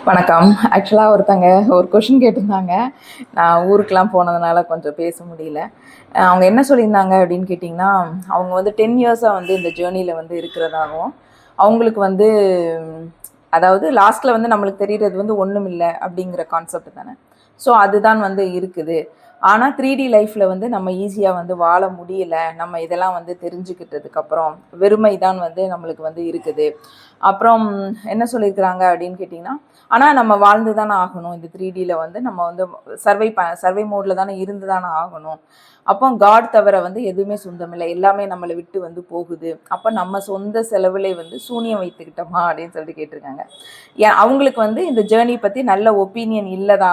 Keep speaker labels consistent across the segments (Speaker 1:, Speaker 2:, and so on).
Speaker 1: வணக்கம். ஆக்சுவலாக ஒருத்தங்க ஒரு கொஷின் கேட்டிருந்தாங்க. நான் ஊருக்கெலாம் போனதுனால கொஞ்சம் பேச முடியல. அவங்க என்ன சொல்லியிருந்தாங்க அப்படின்னு கேட்டிங்கன்னா, அவங்க வந்து 10 இயர்ஸாக வந்து இந்த ஜேர்னியில் வந்து இருக்கிறதாகவும், அவங்களுக்கு வந்து அதாவது லாஸ்ட்டில் வந்து நம்மளுக்கு தெரிகிறது வந்து ஒன்றும் இல்லை அப்படிங்கிற கான்செப்ட் தானே. ஸோ அதுதான் வந்து இருக்குது. ஆனால் 3D லைஃப்பில் வந்து நம்ம ஈஸியாக வந்து வாழ முடியல. நம்ம இதெல்லாம் வந்து தெரிஞ்சுக்கிட்டதுக்கப்புறம் வெறுமை தான் வந்து நம்மளுக்கு வந்து இருக்குது. அப்புறம் என்ன சொல்லியிருக்கிறாங்க அப்படின்னு கேட்டிங்கன்னா, ஆனால் நம்ம வாழ்ந்து தானே ஆகணும். இந்த 3Dயில் வந்து நம்ம வந்து சர்வை மோடில் தானே இருந்து தானே ஆகணும். அப்போ காட் தவிர வந்து எதுவுமே சொந்தமில்லை, எல்லாமே நம்மளை விட்டு வந்து போகுது. அப்போ நம்ம சொந்த செலவுலே வந்து சூனியம் வைத்துக்கிட்டோமா அப்படின்னு சொல்லிட்டு கேட்டிருக்காங்க. அவங்களுக்கு வந்து இந்த ஜேர்னி பற்றி நல்ல ஒப்பீனியன் இல்லைதா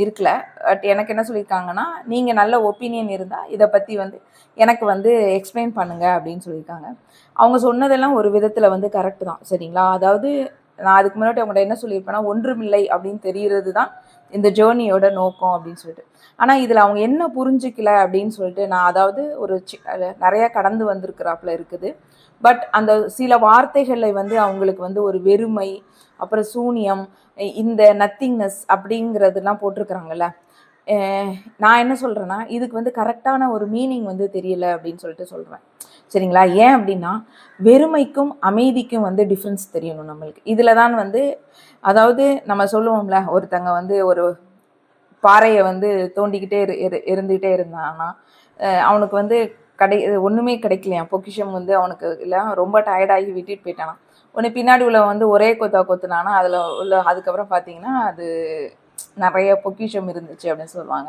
Speaker 1: இருக்கல. பட் எனக்கு என்ன சொல்லியிருக்காங்கன்னா, நீங்கள் நல்ல ஒப்பீனியன் இருந்தால் இதை பற்றி வந்து எனக்கு வந்து எக்ஸ்பிளைன் பண்ணுங்க அப்படின்னு சொல்லியிருக்காங்க. அவங்க சொன்னதெல்லாம் ஒரு விதத்தில் வந்து கரெக்டு தான், சரிங்களா? அதாவது நான் அதுக்கு முன்னாடி அவங்கள்ட்ட என்ன சொல்லியிருப்பேன்னா, ஒன்றுமில்லை அப்படின்னு தெரிகிறது தான் இந்த ஜேர்னியோட நோக்கம் அப்படின்னு சொல்லிட்டு. ஆனால் இதில் அவங்க என்ன புரிஞ்சிக்கல அப்படின்னு சொல்லிட்டு நான் அதாவது ஒரு நிறையா கடந்து வந்திருக்கிறாப்புல இருக்குது. பட் அந்த சில வார்த்தைகளை வந்து அவங்களுக்கு வந்து ஒரு வெறுமை, அப்புறம் சூனியம், இந்த நத்திங்னஸ் அப்படிங்கிறதுலாம் போட்டிருக்கிறாங்கல்ல. நான் என்ன சொல்கிறேன்னா, இதுக்கு வந்து கரெக்டான ஒரு மீனிங் வந்து தெரியல அப்படின்னு சொல்லிட்டு சொல்கிறேன், சரிங்களா? ஏன் அப்படின்னா, வெறுமைக்கும் அமைதிக்கும் வந்து டிஃப்ரென்ஸ் தெரியணும் நம்மளுக்கு. இதில் தான் வந்து அதாவது நம்ம சொல்லுவோம்ல, ஒருத்தங்க வந்து ஒரு பாறையை வந்து தோண்டிக்கிட்டே இருந்துகிட்டே இருந்தான்னா அவனுக்கு வந்து ஒன்றுமே கிடைக்கலையாம், பொக்கிஷம் வந்து அவனுக்கு இல்லை, ரொம்ப டயர்டாகி விட்டுட்டு போயிட்டானா. ஒன்று பின்னாடி உள்ள வந்து ஒரே கொத்துனானா அதில் உள்ள அதுக்கப்புறம் பார்த்தீங்கன்னா அது நிறைய பொக்கிஷம் இருந்துச்சு அப்படின்னு சொல்லுவாங்க.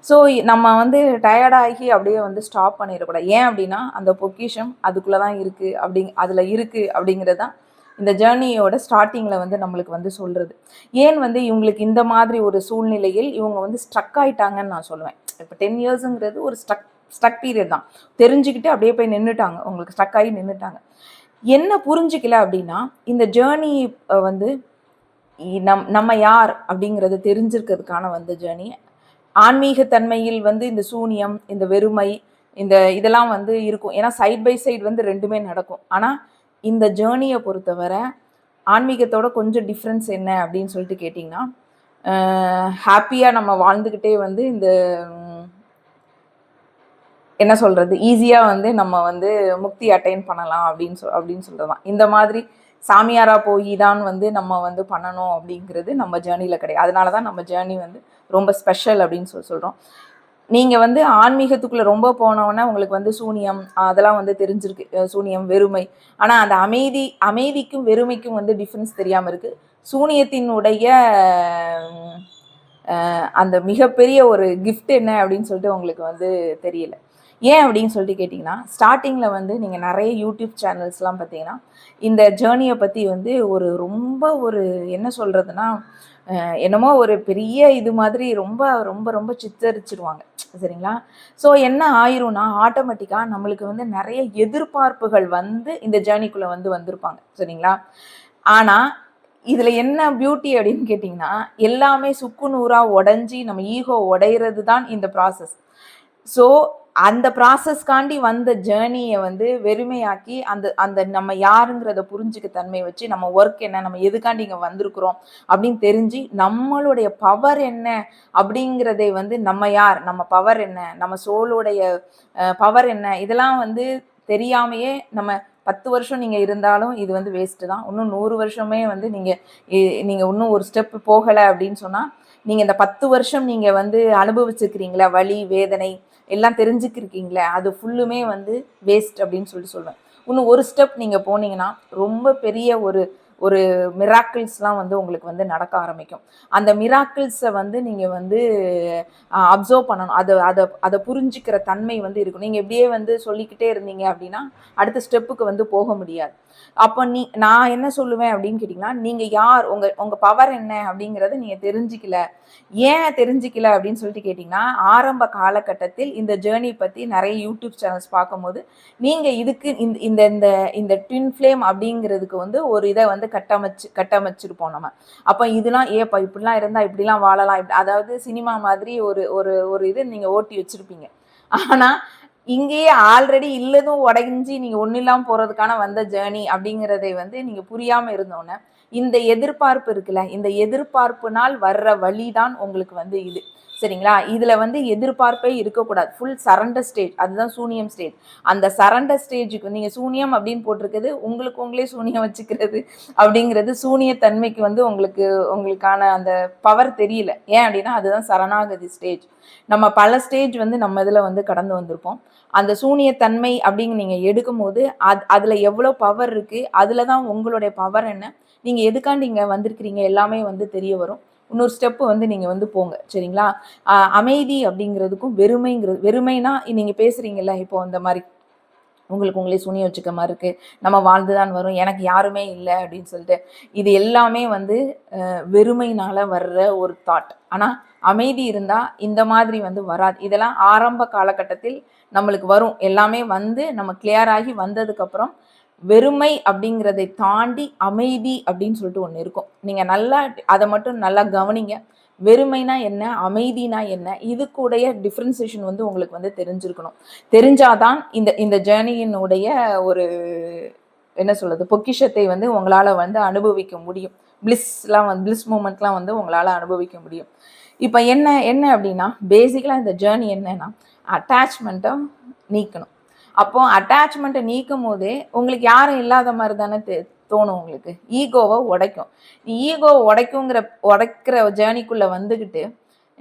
Speaker 1: ஸோ நம்ம வந்து டயர்டாகி அப்படியே வந்து ஸ்டாப் பண்ணிடக்கூடாது. ஏன் அப்படின்னா அந்த பொக்கிஷம் அதுக்குள்ளே தான் இருக்குது, அதில் இருக்குது அப்படிங்கிறது தான் இந்த ஜேர்னியோட ஸ்டார்டிங்கில் வந்து நம்மளுக்கு வந்து சொல்கிறது. ஏன் வந்து இவங்களுக்கு இந்த மாதிரி ஒரு சூழ்நிலையில் இவங்க வந்து ஸ்ட்ரக் ஆகிட்டாங்கன்னு நான் சொல்லுவேன். இப்போ 10 இயர்ஸுங்கிறது ஒரு ஸ்ட்ரக் பீரியட் தான். தெரிஞ்சுக்கிட்டு அப்படியே போய் நின்றுட்டாங்க, உங்களுக்கு ஸ்ட்ரக் ஆகி நின்றுட்டாங்க. என்ன புரிஞ்சிக்கல அப்படின்னா, இந்த ஜேர்னி வந்து நம்ம யார் அப்படிங்கிறத தெரிஞ்சிருக்கிறதுக்கான வந்து ஜேர்னி. ஆன்மீகத்தன்மையில் வந்து இந்த சூனியம், இந்த வெறுமை, இதெல்லாம் வந்து இருக்கும். ஏன்னா சைட் பை சைடு வந்து ரெண்டுமே நடக்கும். ஆனால் இந்த ஜேர்னியை பொறுத்தவரை ஆன்மீகத்தோட கொஞ்சம் டிஃப்ரென்ஸ் என்ன அப்படின்னு சொல்லிட்டு கேட்டிங்கன்னா, ஹாப்பியாக நம்ம வாழ்ந்துக்கிட்டே வந்து இந்த என்ன சொல்கிறது, ஈஸியாக வந்து நம்ம வந்து முக்தி அட்டைன் பண்ணலாம் அப்படின்னு சொல்கிறதான். இந்த மாதிரி சாமியாராக போய் தான் வந்து நம்ம வந்து பண்ணணும் அப்படிங்கிறது நம்ம ஜேர்னியில் கிடையாது. அதனால தான் நம்ம ஜேர்னி வந்து ரொம்ப ஸ்பெஷல் அப்படின்னு சொல்கிறோம். நீங்கள் வந்து ஆன்மீகத்துக்குள்ளே ரொம்ப போனோன்னே உங்களுக்கு வந்து சூனியம் அதெல்லாம் வந்து தெரிஞ்சிருக்கு, சூனியம், வெறுமை. ஆனால் அந்த அமைதிக்கும் வெறுமைக்கும் வந்து டிஃப்ரென்ஸ் தெரியாமல் இருக்குது. சூனியத்தினுடைய அந்த மிகப்பெரிய ஒரு கிஃப்ட் என்ன அப்படின்னு சொல்லிட்டு உங்களுக்கு வந்து தெரியல. ஏன் அப்படின்னு சொல்லிட்டு கேட்டிங்கன்னா, ஸ்டார்டிங்கில் வந்து நீங்கள் நிறைய யூடியூப் சேனல்ஸ்லாம் பார்த்தீங்கன்னா, இந்த ஜேர்னியை பற்றி வந்து ரொம்ப என்ன சொல்கிறதுனா, என்னமோ ஒரு பெரிய இது மாதிரி ரொம்ப ரொம்ப ரொம்ப சித்தரிச்சிருவாங்க, சரிங்களா? ஸோ என்ன ஆயிரும்னா, ஆட்டோமேட்டிக்காக நம்மளுக்கு வந்து நிறைய எதிர்பார்ப்புகள் வந்து இந்த ஜேர்னிக்குள்ளே வந்து வந்திருப்பாங்க, சரிங்களா? ஆனால் இதில் என்ன பியூட்டி அப்படின்னு கேட்டிங்கன்னா, எல்லாமே சுக்கு நூறாக உடஞ்சி நம்ம ஈகோ உடையிறது தான் இந்த ப்ராசஸ். ஸோ அந்த ப்ராசஸ்காண்டி வந்த ஜேர்னியை வந்து வெறுமையாக்கி அந்த அந்த நம்ம யாருங்கிறத புரிஞ்சுக்க தன்மை வச்சு நம்ம ஒர்க் என்ன, நம்ம எதுக்காண்டி இங்கே வந்திருக்கிறோம் அப்படின்னு தெரிஞ்சு நம்மளுடைய பவர் என்ன அப்படிங்கிறதை வந்து நம்ம யார், நம்ம பவர் என்ன, நம்ம சோலுடைய பவர் என்ன, இதெல்லாம் வந்து தெரியாமையே நம்ம 10 வருஷம் நீங்கள் இருந்தாலும் இது வந்து வேஸ்ட்டு தான். இன்னும் 100 வருஷமே வந்து நீங்கள் இன்னும் ஒரு ஸ்டெப் போகலை அப்படின்னு சொன்னால், நீங்கள் இந்த 10 வருஷம் நீங்கள் வந்து அனுபவிச்சுக்கிறீங்களா, வலி வேதனை எல்லாம் தெரிஞ்சுக்கிருக்கீங்களே, அது ஃபுல்லுமே வந்து வேஸ்ட் அப்படின்னு சொல்லுவேன். இன்னும் ஒரு ஸ்டெப் நீங்கள் போனீங்கன்னா ரொம்ப பெரிய ஒரு ஒரு மிராக்கிள்ஸ்லாம் வந்து உங்களுக்கு வந்து நடக்க ஆரம்பிக்கும். அந்த மிராக்கிள்ஸை வந்து நீங்கள் வந்து அப்சர்வ் பண்ணணும். அதை புரிஞ்சிக்கிற தன்மை வந்து இருக்கும். நீங்கள் இப்படியே வந்து சொல்லிக்கிட்டே இருந்தீங்க அப்படின்னா அடுத்த ஸ்டெப்புக்கு வந்து போக முடியாது. அப்போ நான் என்ன சொல்லுவேன் அப்படின்னு கேட்டிங்கன்னா, நீங்கள் யார், உங்கள் பவர் என்ன அப்படிங்கிறத நீங்கள் தெரிஞ்சிக்கல. ஏன் தெரிஞ்சிக்கல அப்படின்னு சொல்லிட்டு கேட்டிங்கன்னா, ஆரம்ப காலகட்டத்தில் இந்த ஜேர்னி பற்றி நிறைய யூடியூப் சேனல்ஸ் பார்க்கும்போது நீங்கள் இதுக்கு இந்த இந்த இந்த ட்வின் ஃப்ளேம் அப்படிங்கிறதுக்கு வந்து ஒரு இதை வந்து கட்டமைச்சிருப்போம் நம்ம. அப்போ இதெல்லாம் ஏப்பா இப்படிலாம் இருந்தால் இப்படிலாம் வாழலாம், அதாவது சினிமா மாதிரி ஒரு ஒரு ஒரு இது நீங்கள் ஓட்டி வச்சுருப்பீங்க. ஆனால் இங்கேயே ஆல்ரெடி இல்லதும் உடைஞ்சி நீங்கள் ஒன்றும் இல்லாமல் போகிறதுக்கான வந்த ஜேர்னி அப்படிங்கிறதை வந்து நீங்கள் புரியாமல் இருந்தோன்னே இந்த எதிர்பார்ப்பு இருக்குல்ல, இந்த எதிர்பார்ப்புனால் வர்ற வழிதான் உங்களுக்கு வந்து இது. சரிங்களா? இதுல வந்து எதிர்பார்ப்பே இருக்கக்கூடாது. Full surrender stage. அதுதான் சூனியம் ஸ்டேஜ். அந்த சரண்டர் ஸ்டேஜுக்கு நீங்க சூனியம் அப்படின்னு போட்டிருக்குது, உங்களுக்கு உங்களே சூனியம் வச்சுக்கிறது அப்படிங்கிறது சூனிய தன்மைக்கு வந்து உங்களுக்கான அந்த பவர் தெரியல. ஏன் அப்படின்னா அதுதான் சரணாகதி ஸ்டேஜ். நம்ம பல ஸ்டேஜ் வந்து நம்ம இதுல வந்து கடந்து வந்திருப்போம். அந்த சூனிய தன்மை அப்படின்னு நீங்க எடுக்கும்போது அதுல எவ்வளவு பவர் இருக்கு, அதுலதான் உங்களுடைய பவர் என்ன, நீங்க எதுக்காண்டி இங்க வந்திருக்கிறீங்க எல்லாமே வந்து தெரிய வரும். இன்னொரு ஸ்டெப் வந்து நீங்க வந்து போங்க. சரிங்களா? அமைதி அப்படிங்கிறதுக்கும் வெறுமைனா நீங்க பேசுறீங்கல்ல இப்போ இந்த மாதிரி உங்களுக்கு உங்களே சூனியம் வச்சுக்க மாதிரி இருக்கு, நம்ம வாழ்ந்துதான் வரும், எனக்கு யாருமே இல்லை அப்படின்னு சொல்லிட்டு, இது எல்லாமே வந்து வெறுமைனால வர்ற ஒரு தாட். ஆனா அமைதி இருந்தா இந்த மாதிரி வந்து வராது. இதெல்லாம் ஆரம்ப காலகட்டத்தில் நம்மளுக்கு வரும். எல்லாமே வந்து நம்ம கிளியர் ஆகி வந்ததுக்கு அப்புறம் வெறுமை அப்படிங்கிறதை தாண்டி அமைதி அப்படின்னு சொல்லிட்டு ஒன்று இருக்கும். நீங்க நல்லா அதை மட்டும் நல்லா கவனிங்க. வெறுமைனா என்ன, அமைதினா என்ன, இது கூடைய டிஃப்ரென்சியேஷன் வந்து உங்களுக்கு வந்து தெரிஞ்சிருக்கணும். தெரிஞ்சாதான் இந்த இந்த ஜேர்னியினுடைய ஒரு என்ன சொல்றது பொக்கிஷத்தை வந்து உங்களால் வந்து அனுபவிக்க முடியும். பிளிஸ் மூமெண்ட்லாம் வந்து உங்களால் அனுபவிக்க முடியும். இப்போ என்ன என்ன அப்படின்னா பேசிக்கலாக இந்த ஜேர்னி என்னன்னா அட்டாச்மெண்ட்டை நீக்கணும். அப்போ அட்டாச்மெண்ட்டை நீக்கும் போதே உங்களுக்கு யாரும் இல்லாத மாதிரி தானே தோணும். உங்களுக்கு ஈகோவை உடைக்கும். ஈகோவை உடைக்கிற ஜேர்னிக்குள்ளே வந்துக்கிட்டு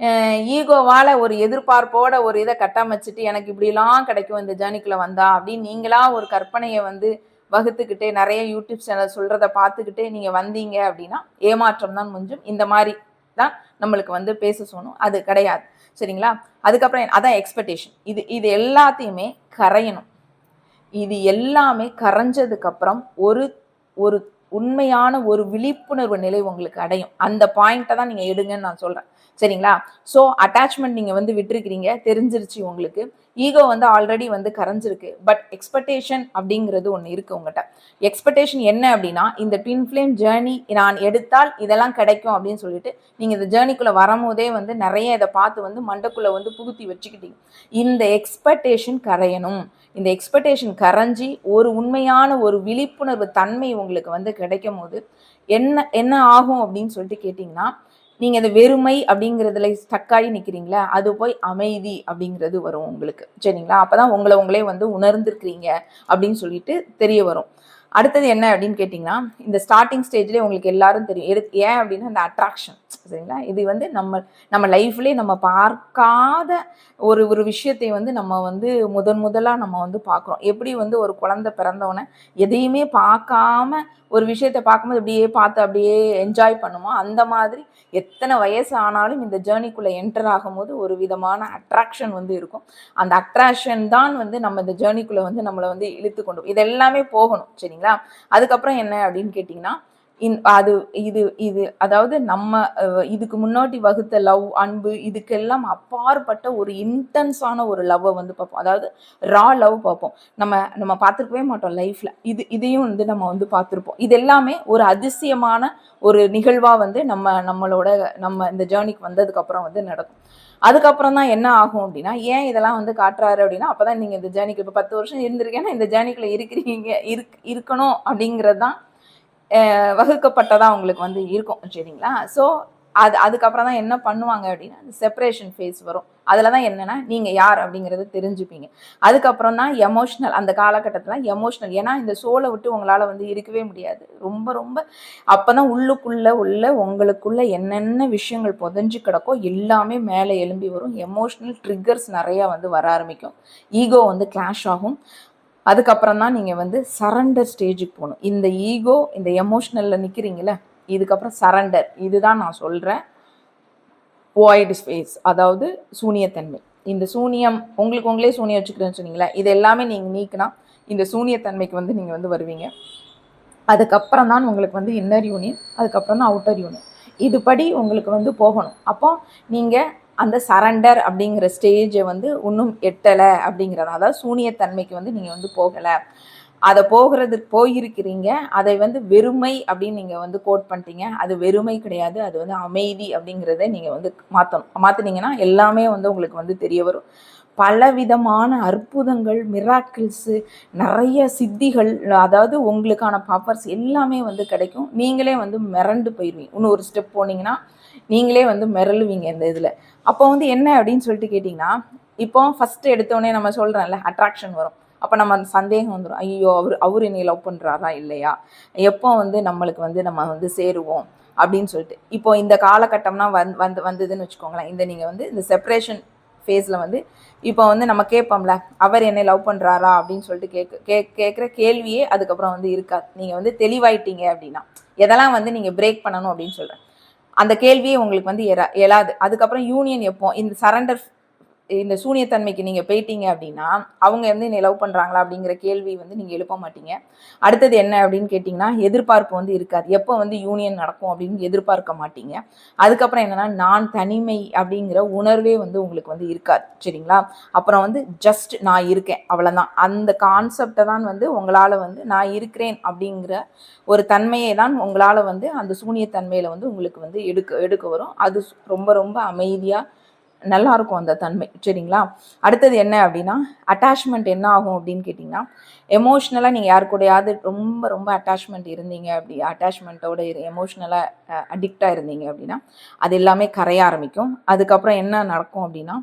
Speaker 1: ஈகோவால் ஒரு எதிர்பார்ப்போட ஒரு இதை கட்டமைச்சிட்டு எனக்கு இப்படிலாம் கிடைக்கும் இந்த ஜேர்னிக்குள்ளே வந்தா அப்படின்னு நீங்களா ஒரு கற்பனையை வந்து வகுத்துக்கிட்டு நிறைய யூடியூப் சேனல் சொல்கிறத பார்த்துக்கிட்டு நீங்கள் வந்தீங்க அப்படின்னா ஏமாற்றம் தான் முடிஞ்சும். இந்த மாதிரி தான் நம்மளுக்கு வந்து பேச சொன்னோம், அது கிடையாது. சரிங்களா? அதுக்கப்புறம் அதான் எக்ஸ்பெக்டேஷன். இது எல்லாத்தையுமே கரையணும். இது எல்லாமே கரைஞ்சதுக்கப்புறம் ஒரு ஒரு உண்மையான ஒரு விழிப்புணர்வு நிலை உங்களுக்கு அடையும். அந்த பாயிண்ட்டை தான் நீங்கள் எடுங்கன்னு நான் சொல்கிறேன். சரிங்களா? ஸோ அட்டாச்மெண்ட் நீங்கள் வந்து விட்டுருக்கிறீங்க, தெரிஞ்சிருச்சு உங்களுக்கு. ஈகோ வந்து ஆல்ரெடி வந்து கரைஞ்சிருக்கு. பட் எக்ஸ்பெக்டேஷன் அப்படிங்கிறது ஒன்று இருக்குது உங்கள்கிட்ட. எக்ஸ்பெக்டேஷன் என்ன அப்படின்னா இந்த ட்வின் ஃப்ளேம் ஜேர்னி நான் எடுத்தால் இதெல்லாம் கிடைக்கும் அப்படின்னு சொல்லிட்டு நீங்கள் இந்த ஜேர்னிக்குள்ளே வரும்போதே வந்து நிறைய இதை பார்த்து வந்து மண்டைக்குள்ளே வந்து புகுத்தி வச்சுக்கிட்டீங்க. இந்த எக்ஸ்பெக்டேஷன் கரையணும். இந்த எக்ஸ்பெக்டேஷன் கரைஞ்சி ஒரு உண்மையான ஒரு விழிப்புணர்வு தன்மை உங்களுக்கு வந்து கிடைக்கும் போது என்ன என்ன ஆகும் அப்படின்னு சொல்லிட்டு கேட்டிங்கன்னா நீங்கள் இந்த வெறுமை அப்படிங்கிறதுல ஸ்டக்காகி நிற்கிறீங்களா, அது போய் அமைதி அப்படிங்கிறது வரும் உங்களுக்கு. சரிங்களா? அப்போ தான் உங்களே வந்து உணர்ந்துருக்கிறீங்க அப்படின்னு சொல்லிட்டு தெரிய வரும். அடுத்தது என்ன அப்படின்னு கேட்டிங்கன்னா இந்த ஸ்டார்டிங் ஸ்டேஜ்லேயே உங்களுக்கு எல்லாரும் தெரியும். ஏன் அப்படின்னா இந்த அட்ராக்ஷன். சரிங்களா? இது வந்து நம்ம லைஃப்லேயே நம்ம பார்க்காத ஒரு விஷயத்தை வந்து நம்ம வந்து முதலாக நம்ம வந்து பார்க்குறோம். எப்படி வந்து ஒரு குழந்தை பிறந்தவொடனே எதையுமே பார்க்காம ஒரு விஷயத்தை பார்க்கும்போது அப்படியே பார்த்து அப்படியே என்ஜாய் பண்ணுமோ, அந்த மாதிரி எத்தனை வயசு ஆனாலும் இந்த ஜேர்னிக்குள்ளே என்டர் ஆகும்போது ஒரு விதமான அட்ராக்ஷன் வந்து இருக்கும். அந்த அட்ராக்ஷன் தான் வந்து நம்ம இந்த ஜேர்னிக்குள்ளே வந்து நம்மளை வந்து இழுத்து கொண்டு இது எல்லாமே போகணும். சரிங்களா? அதுக்கப்புறம் என்ன அப்படின்னு கேட்டிங்கன்னா இது அதாவது நம்ம இதுக்கு முன்னாடி வகுத்த லவ், அன்பு இதுக்கெல்லாம் அப்பாற்பட்ட ஒரு இன்டென்ஸான ஒரு லவ்வை வந்து பார்ப்போம். அதாவது ரா லவ் பார்ப்போம். நம்ம பார்த்துருக்கவே மாட்டோம் லைஃப்ல. இதையும் வந்து நம்ம வந்து பார்த்துருப்போம். இது எல்லாமே ஒரு அதிசயமான ஒரு நிகழ்வா வந்து நம்ம இந்த ஜேர்னிக்கு வந்ததுக்கு அப்புறம் வந்து நடக்கும். அதுக்கப்புறம் தான் என்ன ஆகும் அப்படின்னா ஏன் இதெல்லாம் வந்து காட்டுறாரு அப்படின்னா அப்பதான் நீங்க இந்த ஜேர்னிக்கு இப்போ 10 வருஷம் இருந்திருக்கேன்னா இந்த ஜேர்னிக்குள்ள இருக்கணும் அப்படிங்கிறது தான் வகுக்கப்பட்டதா உங்களுக்கு வந்து இருக்கும். சரிங்களா? ஸோ அதுக்கப்புறம் தான் என்ன பண்ணுவாங்க அப்படின்னா அந்த செப்பரேஷன் ஃபேஸ் வரும். அதில் தான் என்னென்னா நீங்கள் யார் அப்படிங்கிறத தெரிஞ்சுப்பீங்க. அதுக்கப்புறம் தான் எமோஷ்னல். அந்த காலகட்டத்தில் எமோஷ்னல். ஏன்னா இந்த சோலை விட்டு உங்களால் வந்து இருக்கவே முடியாது. ரொம்ப ரொம்ப அப்போ தான் உங்களுக்குள்ளே என்னென்ன விஷயங்கள் புதைஞ்சு கிடக்கோ எல்லாமே மேலே எழும்பி வரும். எமோஷ்னல் ட்ரிகர்ஸ் நிறையா வந்து வர ஆரம்பிக்கும். ஈகோ வந்து கிளாஷ் ஆகும். அதுக்கப்புறம் தான் நீங்கள் வந்து சரண்டர் ஸ்டேஜுக்கு போகணும். இந்த ஈகோ இந்த எமோஷ்னலில் நிற்கிறீங்களே, இதுக்கப்புறம் சரண்டர். இதுதான் நான் சொல்கிறேன் வாய்டு ஸ்பேஸ், அதாவது சூனியத்தன்மை. இந்த சூனியம் உங்களே சூனியம் வச்சுக்கிறேன்னு சொன்னீங்களே, இது எல்லாமே நீங்கள் நீக்கினா இந்த சூனியத்தன்மைக்கு வந்து நீங்கள் வந்து வருவீங்க. அதுக்கப்புறம் தான் உங்களுக்கு வந்து இன்னர் யூனியன், அதுக்கப்புறம் தான் அவுட்டர் யூனியன். இதுபடி உங்களுக்கு வந்து போகணும். அப்போ நீங்கள் அந்த சரண்டர் அப்படிங்கிற ஸ்டேஜை வந்து இன்னும் எட்டலை அப்படிங்கிறத, அதாவது சூனியத்தன்மைக்கு வந்து நீங்கள் வந்து போகலை. அதை போயிருக்கிறீங்க. அதை வந்து வெறுமை அப்படின்னு நீங்கள் வந்து கோட் பண்ணிட்டீங்க. அது வெறுமை கிடையாது, அது வந்து அமைதி அப்படிங்கிறத நீங்கள் வந்து மாற்றணும். மாற்றினீங்கன்னா எல்லாமே வந்து உங்களுக்கு வந்து தெரிய வரும். பலவிதமான அற்புதங்கள், மிராக்கிள்ஸு, நிறைய சித்திகள், அதாவது உங்களுக்கான பவர்ஸ் எல்லாமே வந்து கிடைக்கும். நீங்களே வந்து மிரண்டு போயிடுவீங்க. இன்னும் ஒரு ஸ்டெப் போனீங்கன்னா நீங்களே வந்து மிரளுவீங்க இந்த இதில். அப்போ வந்து என்ன அப்படின்னு சொல்லிட்டு கேட்டிங்கன்னா, இப்போ ஃபஸ்ட்டு எடுத்தோடனே நம்ம சொல்கிறேன்ல அட்ராக்ஷன் வரும். அப்போ நம்ம சந்தேகம் வந்துடும், ஐயோ அவர் என்னை லவ் பண்ணுறாரா இல்லையா, எப்போ வந்து நம்மளுக்கு வந்து நம்ம வந்து சேருவோம் அப்படின்னு சொல்லிட்டு. இப்போ இந்த காலகட்டம்னா வந்ததுன்னு வச்சுக்கோங்களேன். இந்த நீங்கள் வந்து இந்த செப்பரேஷன் ஃபேஸில் வந்து இப்போ வந்து நம்ம கேட்போம்ல, அவர் என்னை லவ் பண்ணுறாரா அப்படின்னு சொல்லிட்டு கேட்குற கேள்வியே அதுக்கப்புறம் வந்து இருக்காது. நீங்கள் வந்து தெளிவாயிட்டீங்க அப்படின்னா, எதெல்லாம் வந்து நீங்கள் பிரேக் பண்ணணும் அப்படின்னு சொல்கிறேன், அந்த கேள்வியே உங்களுக்கு வந்து எழாது. அதுக்கப்புறம் யூனியன் எப்போ இந்த சரண்டர், இந்த சூனியத்தன்மைக்கு நீங்கள் போயிட்டீங்க அப்படின்னா, அவங்க வந்து என்னை லவ் பண்ணுறாங்களா அப்படிங்கிற கேள்வி வந்து நீங்கள் எழுப்ப மாட்டீங்க. அடுத்தது என்ன அப்படின்னு கேட்டிங்கன்னா, எதிர்பார்ப்பு வந்து இருக்காது. எப்போ வந்து யூனியன் நடக்கும் அப்படின்னு எதிர்பார்க்க மாட்டீங்க. அதுக்கப்புறம் என்னென்னா, நான் தனிமை அப்படிங்கிற உணர்வே வந்து உங்களுக்கு வந்து இருக்காது. சரிங்களா? அப்புறம் வந்து ஜஸ்ட் நான் இருக்கேன் அவ்வளோதான். அந்த கான்செப்டை தான் வந்து உங்களால் வந்து நான் இருக்கிறேன் அப்படிங்கிற ஒரு தன்மையை தான் உங்களால் வந்து அந்த சூனியத்தன்மையில் வந்து உங்களுக்கு வந்து எடுக்க வரும். அது ரொம்ப ரொம்ப அமைதியாக நல்லாயிருக்கும் அந்த தன்மை. சரிங்களா? அடுத்தது என்ன அப்படின்னா, அட்டாச்மெண்ட் என்ன ஆகும் அப்படின்னு கேட்டிங்கன்னா, எமோஷ்னலாக நீங்கள் யாரு கூடயாவது ரொம்ப ரொம்ப அட்டாச்மெண்ட் இருந்தீங்க, அப்படி அட்டாச்மெண்ட்டோட எமோஷ்னலாக அடிக்டாக இருந்தீங்க அப்படின்னா, அது எல்லாமே கரைய ஆரம்பிக்கும். அதுக்கப்புறம் என்ன நடக்கும் அப்படின்னா,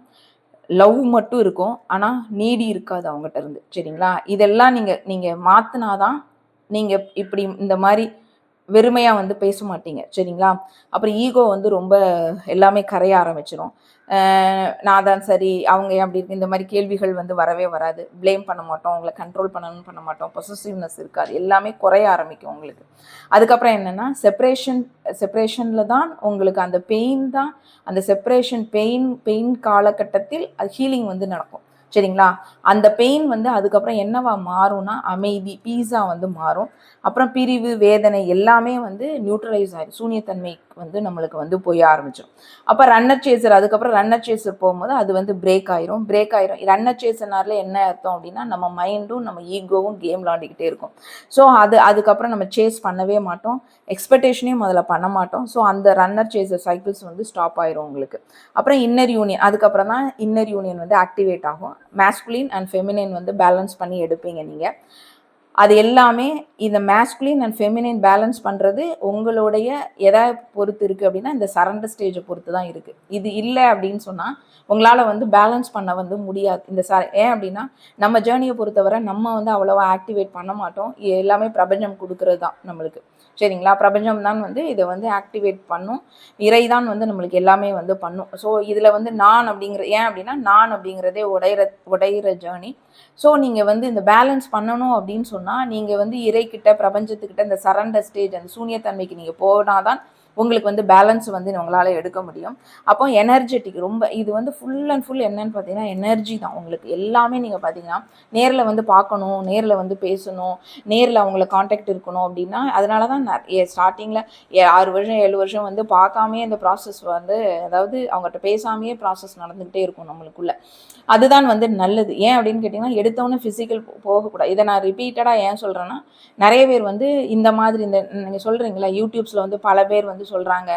Speaker 1: லவ் மட்டும் இருக்கும், ஆனால் நீடி இருக்காது அவங்ககிட்ட இருந்து. சரிங்களா? இதெல்லாம் நீங்கள் மாற்றினாதான் நீங்கள் இப்படி இந்த மாதிரி வெறுமையாக வந்து பேச மாட்டீங்க. சரிங்களா? அப்புறம் ஈகோ வந்து ரொம்ப எல்லாமே கரைய ஆரம்பிச்சிடும். நான் தான் சரி, அவங்க ஏன் அப்படி இருக்கு, இந்த மாதிரி கேள்விகள் வந்து வரவே வராது. ப்ளேம் பண்ண மாட்டோம், அவங்கள கண்ட்ரோல் பண்ணணும்னு பண்ண மாட்டோம், பொசசிவ்னஸ் இருக்காது, எல்லாமே குறைய ஆரம்பிக்கும் உங்களுக்கு. அதுக்கப்புறம் என்னென்னா, செப்பரேஷனில் தான் உங்களுக்கு அந்த பெயின் தான், அந்த செப்பரேஷன் பெயின் காலகட்டத்தில் அது ஹீலிங் வந்து நடக்கும். சரிங்களா? அந்த பெயின் வந்து அதுக்கப்புறம் என்னவா மாறும்னா அமைதி, பீஸா வந்து மாறும். அப்புறம் பிரிவு, வேதனை எல்லாமே வந்து நியூட்ரலைஸ் ஆகிடும். சூனியத்தன்மைக்கு வந்து நம்மளுக்கு வந்து போய் ஆரம்பிச்சிடும். அப்போ ரன்னர் சேசர், அதுக்கப்புறம் ரன்னர் சேசர் போகும்போது அது வந்து பிரேக் ஆயிரும். ரன்னர் சேசர்னால என்ன அர்த்தம் அப்படின்னா, நம்ம மைண்டும் நம்ம ஈகோவும் கேம் விளாண்டிக்கிட்டே இருக்கும். ஸோ அதுக்கப்புறம் நம்ம சேஸ் பண்ணவே மாட்டோம், எக்ஸ்பெக்டேஷனையும் முதல்ல பண்ண மாட்டோம். ஸோ அந்த ரன்னர் சேசர் சைக்கிள்ஸ் வந்து ஸ்டாப் ஆயிரும் உங்களுக்கு. அப்புறம் இன்னர் யூனியன், அதுக்கப்புறம் தான் இன்னர் யூனியன் வந்து ஆக்டிவேட் ஆகும். மேஸ்குலின் அண்ட் ஃபெமினின் வந்து பேலன்ஸ் பண்ணி எடுப்பீங்க நீங்கள். அது எல்லாமே இந்த மேஸ்குலின் அண்ட் ஃபெமினின் பேலன்ஸ் பண்ணுறது உங்களுடைய எதை பொறுத்து இருக்குது அப்படின்னா, இந்த சரண்டர் ஸ்டேஜை பொறுத்து தான் இருக்குது. இது இல்லை அப்படின்னு சொன்னால் உங்களால் வந்து பேலன்ஸ் பண்ண வந்து முடியாது. ஏன் அப்படின்னா, நம்ம ஜேர்னியை பொறுத்தவரை நம்ம வந்து அவ்வளோவா ஆக்டிவேட் பண்ண மாட்டோம். எல்லாமே பிரபஞ்சம் கொடுக்கறது தான் நம்மளுக்கு. சரிங்களா? பிரபஞ்சம் தான் வந்து இதை வந்து ஆக்டிவேட் பண்ணும். இறை தான் வந்து நம்மளுக்கு எல்லாமே வந்து பண்ணும். ஸோ இதில் வந்து நான் அப்படிங்கிற, ஏன் அப்படின்னா நான் அப்படிங்கிறதே உடையிற ஜேர்னி. ஸோ நீங்கள் வந்து இந்த பேலன்ஸ் பண்ணணும் அப்படின்னு சொன்னால், நீங்கள் வந்து இறைக்கிட்ட, பிரபஞ்சத்துக்கிட்ட இந்த சரண்டர் ஸ்டேஜ், அந்த சூனியத்தன்மைக்கு நீங்கள் போனாதான் உங்களுக்கு வந்து பேலன்ஸ் வந்து உங்களால் எடுக்க முடியும். அப்போ எனர்ஜெட்டிக் ரொம்ப, இது வந்து ஃபுல் அண்ட் ஃபுல் என்னன்னு பார்த்தீங்கன்னா எனர்ஜி தான் உங்களுக்கு. எல்லாமே நீங்கள் பார்த்தீங்கன்னா நேரில் வந்து பார்க்கணும், நேரில் வந்து பேசணும், நேரில் அவங்கள காண்டாக்ட் இருக்கணும் அப்படின்னா, அதனால தான் ஸ்டார்டிங்கில் 6 வருஷம் 7 வருஷம் வந்து பார்க்காமே இந்த ப்ராசஸ் வந்து, அதாவது அவங்ககிட்ட பேசாமையே ப்ராசஸ் நடந்துக்கிட்டே இருக்கும் நம்மளுக்குள்ள. அதுதான் வந்து நல்லது. ஏன் அப்படின்னு கேட்டிங்கன்னா, எடுத்தோன்னே ஃபிசிக்கல் போகக்கூடாது. இதை நான் ரிப்பீட்டடாக ஏன் சொல்கிறேன்னா, நிறைய பேர் வந்து இந்த மாதிரி இந்த நீங்கள் சொல்கிறீங்களா யூடியூப்ஸில் வந்து பல பேர் வந்து சொல்கிறாங்க,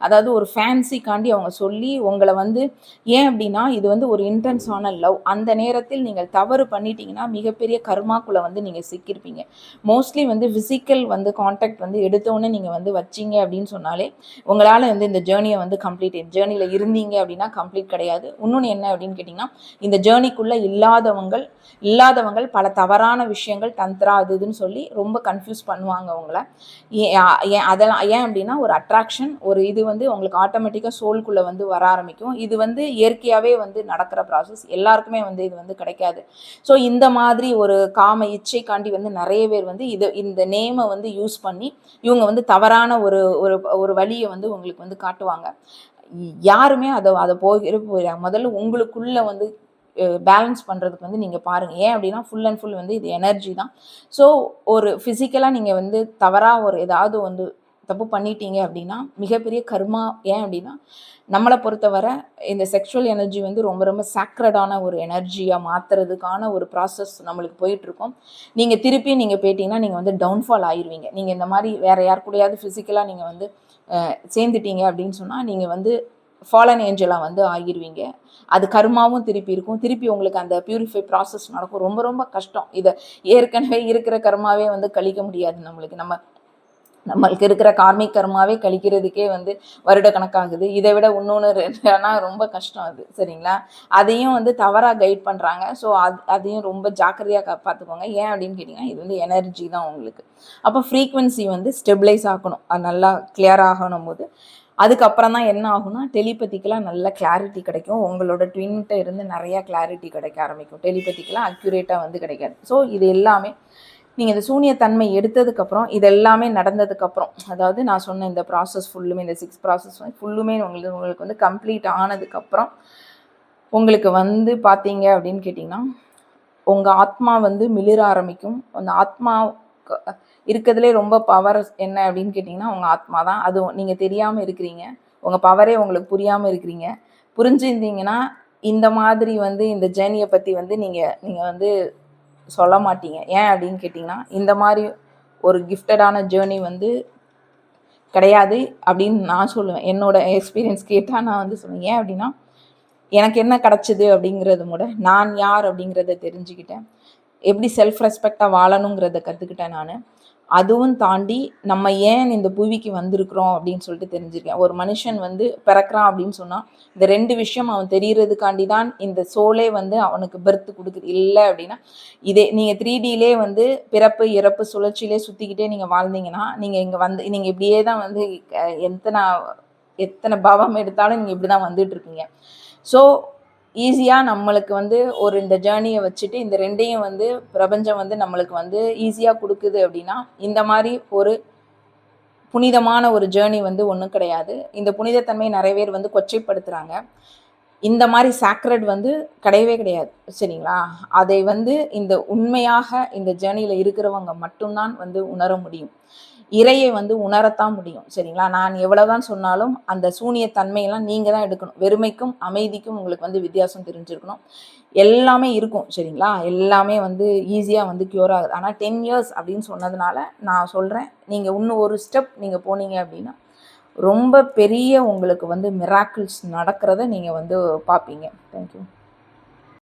Speaker 1: அதாவது ஒரு ஃபேன்சிக்காண்டி அவங்க சொல்லி உங்களை வந்து, ஏன் அப்படின்னா இது வந்து ஒரு இன்டென்ஸான லவ். அந்த நேரத்தில் நீங்கள் தவறு பண்ணிட்டீங்கன்னா மிகப்பெரிய கர்மாக்குள்ளே வந்து நீங்கள் சிக்கியிருப்பீங்க. மோஸ்ட்லி வந்து ஃபிசிக்கல் வந்து காண்டாக்ட் வந்து எடுத்தோன்னே நீங்கள் வந்து வச்சிங்க அப்படின்னு சொன்னாலே உங்களால் வந்து இந்த ஜேர்னியை வந்து ஜேர்னியில் இருந்தீங்க அப்படின்னா கம்ப்ளீட் கிடையாது. இன்னொன்று என்ன அப்படின்னு கேட்டிங்கன்னா, இந்த ஜேர்னிக்குள்ளே இல்லாதவங்கள் பல தவறான விஷயங்கள், தந்திரா அது இதுன்னு சொல்லி ரொம்ப கன்ஃபியூஸ் பண்ணுவாங்க அவங்கள. அதெல்லாம் ஏன் அப்படின்னா, ஒரு அட்ராக்ஷன், ஒரு இது வந்து உங்களுக்கு ஆட்டோமேட்டிக்காக சோல்குள்ளே வந்து வர ஆரம்பிக்கும். இது வந்து இயற்கையாகவே வந்து நடக்கிற ப்ராசஸ். எல்லாருக்குமே வந்து இது வந்து கிடைக்காது. ஸோ இந்த மாதிரி ஒரு காம இச்சைக்காண்டி வந்து நிறைய பேர் வந்து இந்த நேமை வந்து யூஸ் பண்ணி இவங்க வந்து தவறான ஒரு ஒரு வழியை வந்து உங்களுக்கு வந்து காட்டுவாங்க. யாருமே அதை போயிடாங்க. முதல்ல உங்களுக்குள்ள வந்து பேலன்ஸ் பண்ணுறதுக்கு வந்து நீங்கள் பாருங்கள். ஏன் அப்படின்னா ஃபுல் அண்ட் ஃபுல் வந்து இது எனர்ஜி தான். ஸோ ஒரு ஃபிசிக்கலாக நீங்கள் வந்து தவறாக ஒரு ஏதாவது வந்து தப்பு பண்ணிட்டீங்க அப்படின்னா மிகப்பெரிய கர்மா. ஏன் அப்படின்னா, நம்மளை பொறுத்தவரை இந்த செக்ஷுவல் எனர்ஜி வந்து ரொம்ப ரொம்ப சாக்ரடான ஒரு எனர்ஜியாக மாற்றுறதுக்கான ஒரு ப்ராசஸ் நம்மளுக்கு போயிட்டுருக்கோம். நீங்கள் திருப்பி நீங்கள் போயிட்டீங்கன்னா நீங்கள் வந்து டவுன்ஃபால் ஆயிடுவீங்க. நீங்கள் இந்த மாதிரி வேறு யார் கூடயாவது ஃபிசிக்கலாக நீங்கள் வந்து சேர்ந்துட்டீங்க அப்படின்னு சொன்னால் நீங்கள் வந்து ஃபாலன் ஏஞ்சலாக வந்து ஆகிருவீங்க. அது கர்மாவும் திருப்பி இருக்கும். திருப்பி உங்களுக்கு அந்த பியூரிஃபை ப்ராசஸ் நடக்கும். ரொம்ப ரொம்ப கஷ்டம். இதை ஏற்கனவே இருக்கிற கர்மாவே வந்து கழிக்க முடியாது நம்மளுக்கு. நம்மளுக்கு இருக்கிற கார்மிக் கர்மாவே கழிக்கிறதுக்கே வந்து வருட கணக்காகுது. இதை விட இன்னொன்று ரொம்ப கஷ்டம் அது. சரிங்களா? அதையும் வந்து தவறாக கைட் பண்ணுறாங்க. ஸோ அதையும் ரொம்ப ஜாக்கிரதையாக பார்த்துக்கோங்க. ஏன் அப்படின்னு கேட்டிங்கன்னா, இது வந்து எனர்ஜி தான் உங்களுக்கு. அப்போ ஃப்ரீக்வன்சி வந்து ஸ்டெபிளைஸ் ஆகணும். அது நல்லா கிளியர் ஆகணும் போது அதுக்கப்புறம் தான் என்ன ஆகும்னா, டெலிபதிக்கெலாம் நல்ல கிளாரிட்டி கிடைக்கும். உங்களோட ட்வின்கிட்ட இருந்து நிறையா கிளாரிட்டி கிடைக்க ஆரம்பிக்கும். டெலிபதிக்கெலாம் அக்யூரேட்டாக வந்து கிடைக்காது. ஸோ இது எல்லாமே நீங்கள் இந்த சூனியத்தன்மை எடுத்ததுக்கப்புறம், இது எல்லாமே நடந்ததுக்கப்புறம், அதாவது நான் சொன்ன இந்த ப்ராசஸ் ஃபுல்லுமே, இந்த 6 ப்ராசஸ் ஃபுல்லுமே உங்களுக்கு வந்து கம்ப்ளீட் ஆனதுக்கப்புறம், உங்களுக்கு வந்து பார்த்தீங்க அப்படின்னு கேட்டிங்கன்னா, உங்கள் ஆத்மா வந்து மிளிர ஆரம்பிக்கும். அந்த ஆத்மா இருக்கிறதுலே ரொம்ப பவர் என்ன அப்படின்னு கேட்டிங்கன்னா, உங்கள் ஆத்மா தான். அது நீங்கள் தெரியாமல் இருக்கிறீங்க. உங்கள் பவரே உங்களுக்கு புரியாமல் இருக்கிறீங்க. புரிஞ்சிருந்தீங்கன்னா, இந்த மாதிரி வந்து இந்த ஜேர்னியை பற்றி வந்து நீங்கள் வந்து சொல்ல மாட்டீங்க. ஏன் அப்படின்னு கேட்டிங்கன்னா, இந்த மாதிரி ஒரு கிஃப்டடான ஜேர்னி வந்து கிடையாது அப்படின்னு நான் சொல்லுவேன். என்னோட எக்ஸ்பீரியன்ஸ் கேட்டால் நான் வந்து சொல்லுவேன். ஏன் அப்படின்னா, எனக்கு என்ன கிடச்சிது அப்படிங்கிறது கூட, நான் யார் அப்படிங்கிறத தெரிஞ்சுக்கிட்டேன். எப்படி செல்ஃப் ரெஸ்பெக்டாக வாழணுங்கிறத கற்றுக்கிட்டேன் நான். அதுவும் தாண்டி நம்ம ஏன் இந்த புவிக்கு வந்திருக்கிறோம் அப்படின்னு சொல்லிட்டு தெரிஞ்சிருக்கேன். ஒரு மனுஷன் வந்து பிறக்கிறான் அப்படின்னு சொன்னால், இந்த 2 விஷயம் அவன் தெரியறதுக்காண்டி தான் இந்த சோலே வந்து அவனுக்கு பெர்த் கொடுக்குது. இல்லை அப்படின்னா, இதே நீங்கள் 3Dலே வந்து பிறப்பு இறப்பு சுழற்சியிலே சுற்றிக்கிட்டே நீங்கள் வாழ்ந்தீங்கன்னா, நீங்கள் இங்கே வந்து நீங்கள் இப்படியே தான் வந்து எத்தனை பாவம் எடுத்தாலும் நீங்கள் இப்படி தான் வந்துட்டுருக்கீங்க. ஸோ ஈஸியாக நம்மளுக்கு வந்து ஒரு இந்த ஜேர்னியை வச்சுட்டு இந்த 2யும் வந்து பிரபஞ்சம் வந்து நம்மளுக்கு வந்து ஈஸியாக கொடுக்குது அப்படின்னா, இந்த மாதிரி ஒரு புனிதமான ஒரு ஜேர்னி வந்து ஒன்றும் கிடையாது. இந்த புனிதத்தன்மையை நிறைய பேர் வந்து கொச்சைப்படுத்துகிறாங்க. இந்த மாதிரி சாக்ரட் வந்து கிடையவே கிடையாது. சரிங்களா? அதை வந்து இந்த உண்மையாக இந்த ஜேர்னியில் இருக்கிறவங்க மட்டும்தான் வந்து உணர முடியும். இறையை வந்து உணரத்தான் முடியும். சரிங்களா? நான் எவ்வளவுதான் சொன்னாலும் அந்த சூனியத்தன்மையெல்லாம் நீங்கள் தான் எடுக்கணும். வெறுமைக்கும் அமைதிக்கும் உங்களுக்கு வந்து வித்தியாசம் தெரிஞ்சிருக்கணும். எல்லாமே இருக்கும். சரிங்களா? எல்லாமே வந்து ஈஸியாக வந்து க்யூர் ஆகுது. ஆனால் 10 இயர்ஸ் அப்படின்னு சொன்னதுனால நான் சொல்கிறேன், நீங்கள் இன்னும் ஒரு ஸ்டெப் நீங்கள் போனீங்க அப்படின்னா, ரொம்ப பெரிய உங்களுக்கு வந்து மிராக்கிள்ஸ் நடக்கிறத நீங்கள் வந்து பார்ப்பீங்க. தேங்க்யூ.